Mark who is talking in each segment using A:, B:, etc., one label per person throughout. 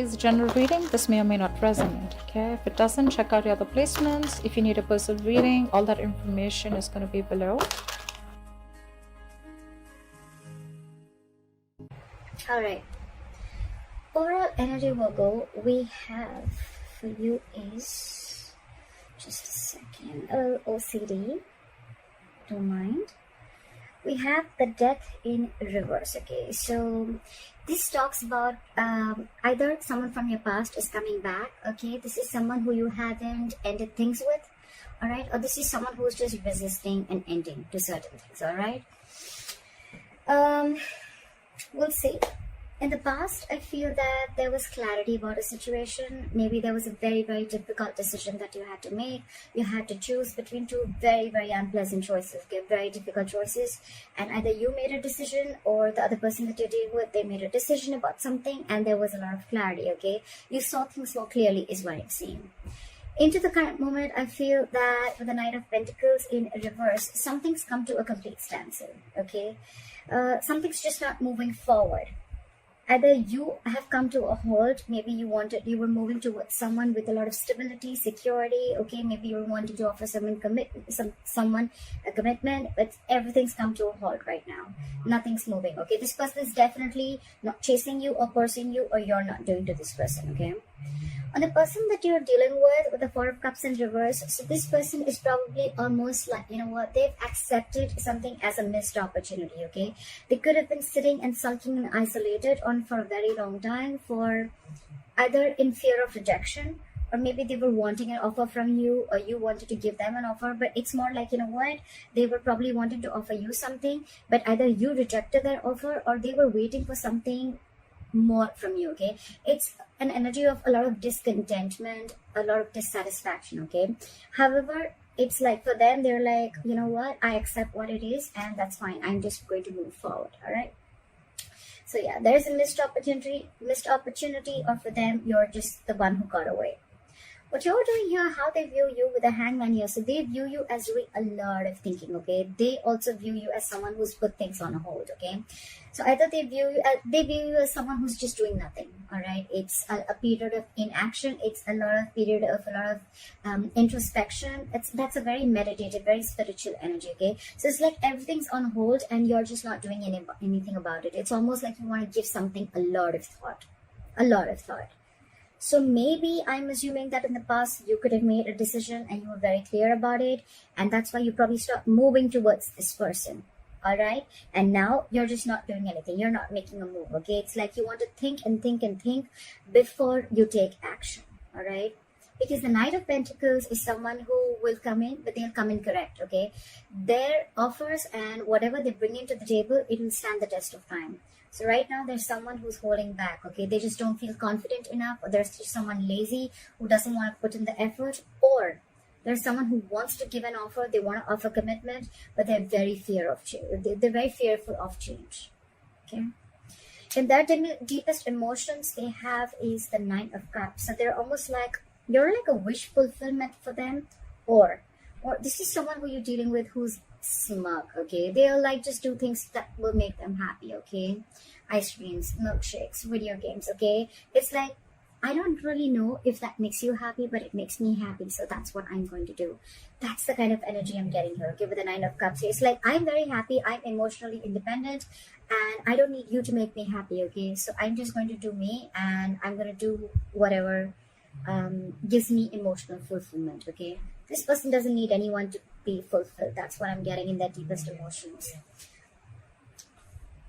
A: is a general reading. This may or may not resonate. Okay, if it doesn't, check out your other placements. If you need a personal reading, all that information is going to be below.
B: All right. Overall energy, Virgo, we have for you is, just a second, OCD, don't mind. We have the Death in reverse. Okay, so this talks about either someone from your past is coming back. Okay, this is someone who you haven't ended things with, all right, or this is someone who's just resisting and ending to certain things. All right, we'll see. In the past, I feel that there was clarity about a situation. Maybe there was a very, very difficult decision that you had to make. You had to choose between two very, very unpleasant choices, okay? Very difficult choices. And either you made a decision or the other person that you're dealing with, they made a decision about something and there was a lot of clarity, okay? You saw things more clearly is what I'm seeing. Into the current moment, I feel that with the Knight of Pentacles in reverse, something's come to a complete standstill, okay? Something's just not moving forward. Either you have come to a halt, maybe you were moving towards someone with a lot of stability, security, okay, maybe you were wanting to offer someone a commitment, but everything's come to a halt right now. Nothing's moving, okay? This person is definitely not chasing you or pursuing you, or you're not doing to this person, okay? On the person that you're dealing with the Four of Cups in reverse, so this person is probably almost like, you know what, they've accepted something as a missed opportunity, okay? They could have been sitting and sulking and isolated on for a very long time, for either in fear of rejection, or maybe they were wanting an offer from you, or you wanted to give them an offer, but it's more like, you know what, they were probably wanting to offer you something, but either you rejected their offer or they were waiting for something more from you, okay? It's an energy of a lot of discontentment, a lot of dissatisfaction, okay? However, it's like for them, they're like, you know what, I accept what it is and that's fine. I'm just going to move forward, all right? So yeah, there's a missed opportunity, or for them, you're just the one who got away. What you're doing here, how they view you with a Hangman here. So they view you as doing a lot of thinking, okay? They also view you as someone who's put things on hold, okay? So either they view you as someone who's just doing nothing, all right? It's a period of inaction. It's a lot of introspection. That's a very meditative, very spiritual energy, okay? So it's like everything's on hold and you're just not doing anything about it. It's almost like you want to give something a lot of thought. So maybe I'm assuming that in the past you could have made a decision and you were very clear about it, and that's why you probably start moving towards this person, all right? And now you're just not doing anything. You're not making a move, okay? It's like you want to think and think and think before you take action, all right? Because the Knight of Pentacles is someone who will come in, but they'll come in correct, okay? Their offers and whatever they bring into the table, it will stand the test of time. So right now there's someone who's holding back, okay? They just don't feel confident enough, or there's just someone lazy who doesn't want to put in the effort, or there's someone who wants to give an offer, they want to offer commitment, but they're very they're very fearful of change, okay? And their deepest emotions they have is the Nine of Cups. So they're almost like, you're like a wish fulfillment for them, or this is someone who you're dealing with who's smug, okay? They'll like just do things that will make them happy, okay? Ice creams, milkshakes, video games, okay? It's like, I don't really know if that makes you happy, but it makes me happy, so that's what I'm going to do. That's the kind of energy I'm getting here, okay, with the Nine of Cups. It's like, I'm very happy, I'm emotionally independent, and I don't need you to make me happy, okay? So I'm just going to do me, and I'm going to do whatever gives me emotional fulfillment, okay? This person doesn't need anyone to be fulfilled. That's what I'm getting in their deepest emotions.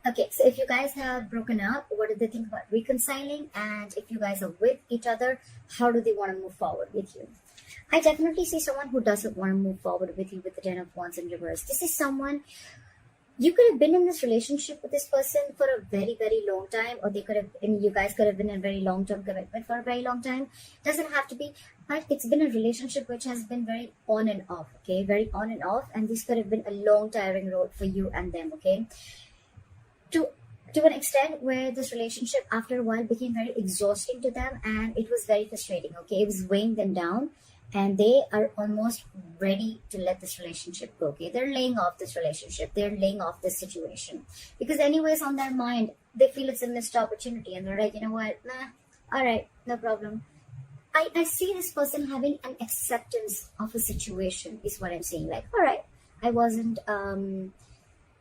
B: Okay, so if you guys have broken up, what do they think about reconciling? And if you guys are with each other, how do they want to move forward with you? I definitely see someone who doesn't want to move forward with you with the Ten of Wands in reverse. This is someone, you could have been in this relationship with this person for a very, very long time, or you guys could have been in a very long-term commitment for a very long time. Doesn't have to be, but it's been a relationship which has been very on and off, okay? Very on and off, and this could have been a long, tiring road for you and them, okay? To an extent where this relationship after a while became very exhausting to them, and it was very frustrating, okay? It was weighing them down, and they are almost ready to let this relationship go, okay? They're laying off this relationship. They're laying off this situation. Because anyways, on their mind, they feel it's a missed opportunity, and they're like, you know what, nah, All right, no problem. I see this person having an acceptance of a situation, is what I'm saying. Like, all right, I wasn't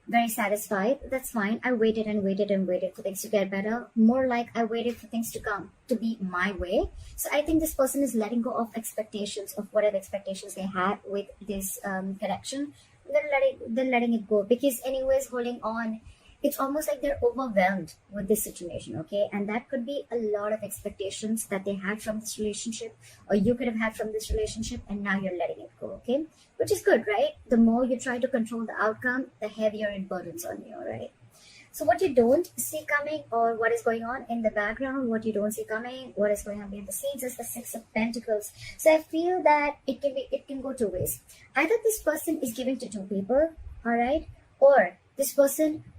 B: very satisfied. That's fine. I waited and waited and waited for things to get better. More like I waited for things to come to be my way. So I think this person is letting go of expectations, of whatever expectations they had with this connection. They're letting it go, because anyways, holding on, it's almost like they're overwhelmed with this situation, okay? And that could be a lot of expectations that they had from this relationship, or you could have had from this relationship, and now you're letting it go, okay? Which is good, right? The more you try to control the outcome, the heavier it burdens on you, right? So what you don't see coming, or what is going on in the background, what you don't see coming, what is going on behind the scenes, is the Six of Pentacles. So I feel that it can go two ways. Either this person is giving to two people, all right, or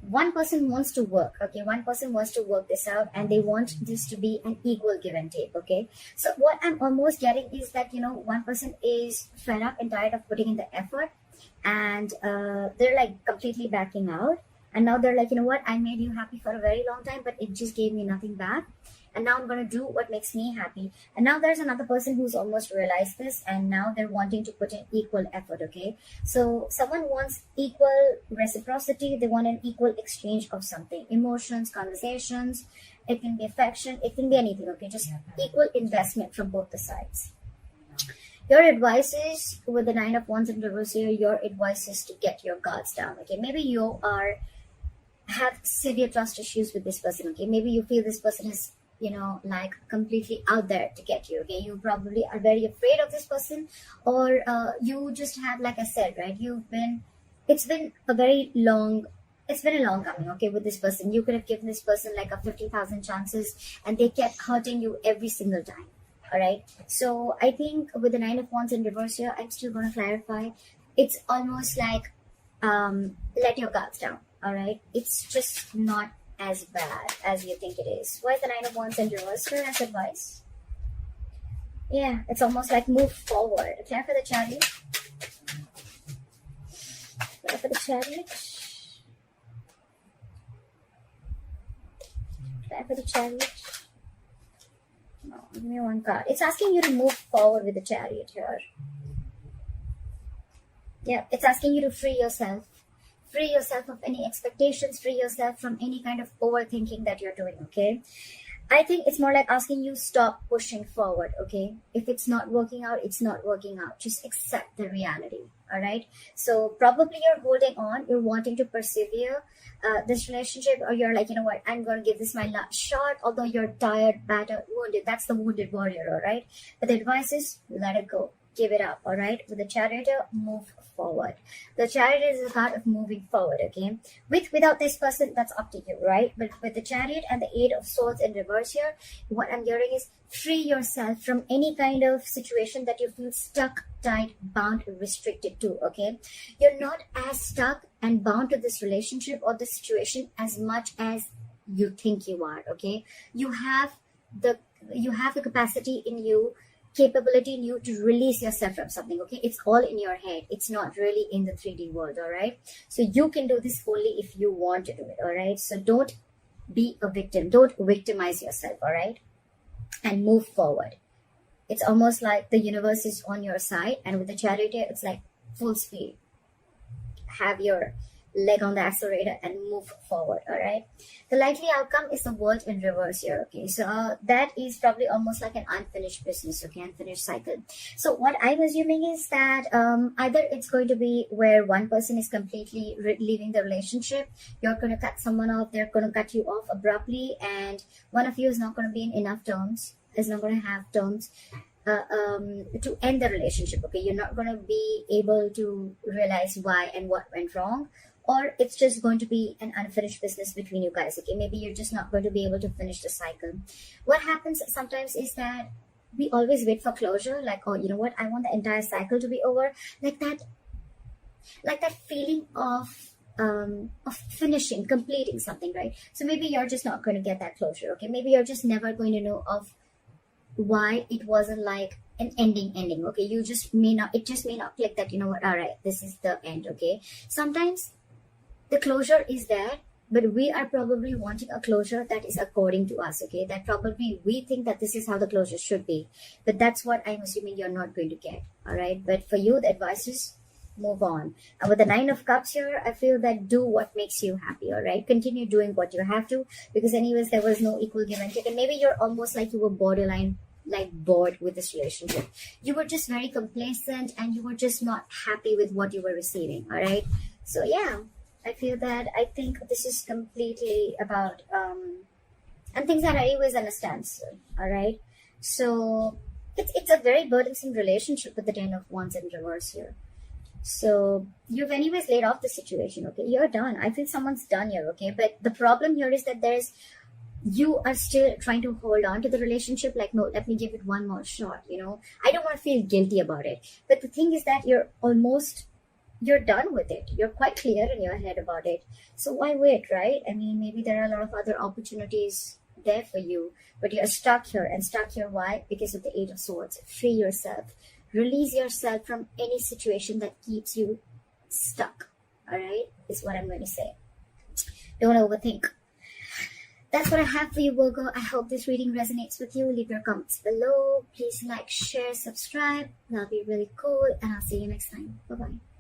B: one person wants to work, okay? One person wants to work this out, and they want this to be an equal give and take, okay? So what I'm almost getting is that, one person is fed up and tired of putting in the effort, and they're like completely backing out. And now they're like, you know what? I made you happy for a very long time, but it just gave me nothing back. And now I'm going to do what makes me happy. And now there's another person who's almost realized this, and now they're wanting to put in equal effort, okay? So someone wants equal reciprocity. They want an equal exchange of something. Emotions, conversations. It can be affection. It can be anything, okay? Just equal investment from both the sides. Your advice is, with the Nine of Wands in reverse here, your advice is to get your guards down, okay? Maybe you have severe trust issues with this person, okay? Maybe you feel this person is, like completely out there to get you, okay? You probably are very afraid of this person, or you just have, like I said, right? It's been a long coming, okay, with this person. You could have given this person like a 50,000 chances, and they kept hurting you every single time. All right. So I think with the Nine of Wands in reverse here, I'm still going to clarify. It's almost like let your guards down. All right. It's just not as bad as you think it is. Why is the Nine of Wands in reverse here as advice? Yeah, it's almost like move forward. Clear for the Chariot. Clear for the Chariot. Clear for the Chariot. No, give me one card. It's asking you to move forward with the Chariot here. Yeah, it's asking you to free yourself. Free yourself of any expectations. Free yourself from any kind of overthinking that you're doing, okay? I think it's more like asking you stop pushing forward, okay? If it's not working out, it's not working out. Just accept the reality, all right? So probably you're holding on. You're wanting to persevere this relationship, or you're like, you know what? I'm going to give this my last shot, although you're tired, battered, wounded. That's the wounded warrior, all right? But the advice is let it go. Give it up, all right? With the Chariot, move forward. The Chariot is a card of moving forward, okay? Without this person, that's up to you, right? But with the Chariot and the Eight of Swords in reverse here, what I'm hearing is free yourself from any kind of situation that you feel stuck, tied, bound, restricted to, okay? You're not as stuck and bound to this relationship or this situation as much as you think you are, okay? You have the capacity in you, capability in you to release yourself from something, okay? It's all in your head. It's not really in the 3D world, all right? So you can do this only if you want to do it, all right? So don't be a victim. Don't victimize yourself, all right? And move forward. It's almost like the universe is on your side, and with the Chariot, it's like full speed. Have your leg on the accelerator and move forward, all right? The likely outcome is the World in reverse here, okay? So that is probably almost like an unfinished business, okay? Unfinished cycle. So what I'm assuming is that either it's going to be where one person is completely leaving the relationship, you're going to cut someone off, they're going to cut you off abruptly, and one of you is not going to be in enough terms, is not going to have terms to end the relationship, okay? You're not going to be able to realize why and what went wrong, or it's just going to be an unfinished business between you guys, okay? Maybe you're just not going to be able to finish the cycle. What happens sometimes is that we always wait for closure, like, oh, you know what, I want the entire cycle to be over, like that feeling of finishing, completing something, right? So maybe you're just not going to get that closure, okay? Maybe you're just never going to know of why it wasn't like an ending, okay? It just may not click that, you know what, all right, this is the end, okay? Sometimes the closure is there, but we are probably wanting a closure that is according to us, okay? That probably we think that this is how the closure should be, but that's what I'm assuming you're not going to get. All right, but for you, the advice is move on. And with the Nine of Cups here, I feel that do what makes you happy. All right, continue doing what you have to, because anyways there was no equal give and take, and maybe you're almost like you were borderline like bored with this relationship. You were just very complacent and you were just not happy with what you were receiving. All right, so yeah, I feel that I think this is completely about and things are anyways on a standstill. All right, so it's a very burdensome relationship with the Ten of Wands in reverse here. So you've anyways laid off the situation, okay? You're done. I feel someone's done here, okay? But the problem here is that you are still trying to hold on to the relationship, like, no, let me give it one more shot, you know? I don't want to feel guilty about it. But the thing is that you're done with it. You're quite clear in your head about it. So why wait, right? I mean, maybe there are a lot of other opportunities there for you, but you're stuck here. And stuck here, why? Because of the Eight of Swords. Free yourself. Release yourself from any situation that keeps you stuck. All right, is what I'm going to say. Don't overthink. That's what I have for you, Virgo. I hope this reading resonates with you. Leave your comments below. Please like, share, subscribe. That'll be really cool. And I'll see you next time. Bye-bye.